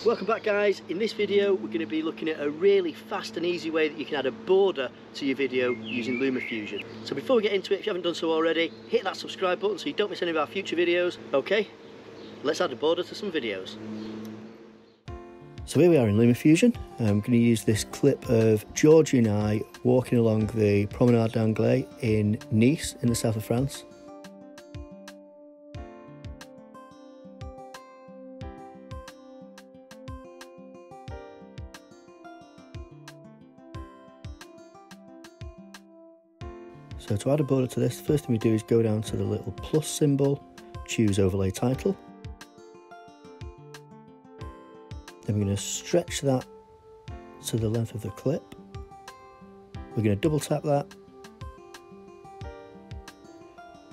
Welcome back guys. In this video we're going to be looking at a really fast and easy way that you can add a border to your video using LumaFusion. So before we get into it, if you haven't done so already, hit that subscribe button so you don't miss any of our future videos. Okay, let's add a border to some videos. So here we are in LumaFusion. I'm going to use this clip of Georgie and I walking along the Promenade d'Anglais in Nice in the south of France. So to add a border to this, the first thing we do is go down to the little plus symbol, choose overlay title. Then we're going to stretch that to the length of the clip. We're going to double tap that,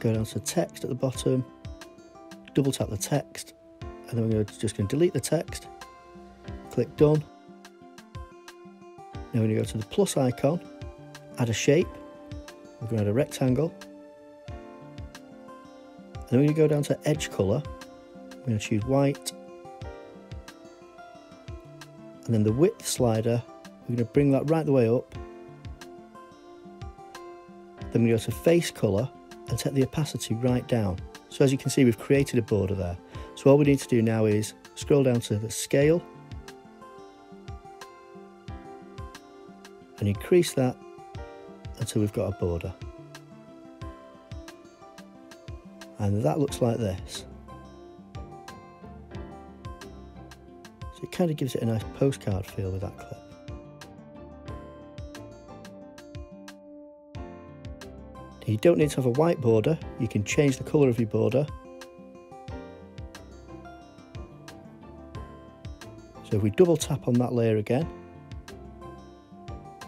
go down to text at the bottom, double tap the text, and then we're just going to delete the text, click done. Now we're going to go to the plus icon, add a shape. We're going to add a rectangle, and then we're going to go down to edge colour. We're going to choose white, and then the width slider, we're going to bring that right the way up. Then we go to face colour and set the opacity right down. So as you can see, we've created a border there. So all we need to do now is scroll down to the scale and increase that until we've got a border. And that looks like this. So it kind of gives it a nice postcard feel with that clip. You don't need to have a white border, you can change the colour of your border. So if we double tap on that layer again,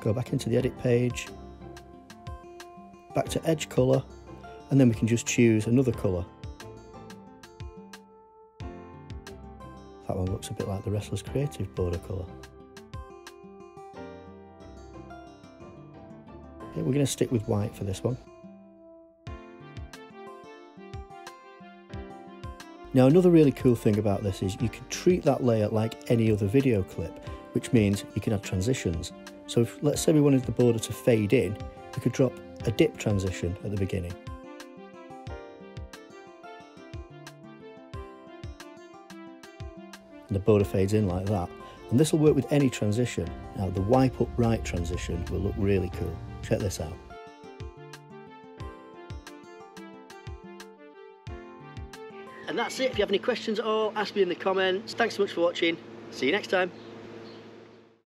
go back into the edit page, back to edge colour, and then we can just choose another colour. That one looks a bit like the Restless Creative border colour. Okay, we're going to stick with white for this one. Now another really cool thing about this is you can treat that layer like any other video clip, which means you can add transitions. So if, let's say we wanted the border to fade in, we could drop a dip transition at the beginning. And the border fades in like that. And this will work with any transition. Now the wipe up right transition will look really cool. Check this out. And that's it. If you have any questions at all, ask me in the comments. Thanks so much for watching. See you next time.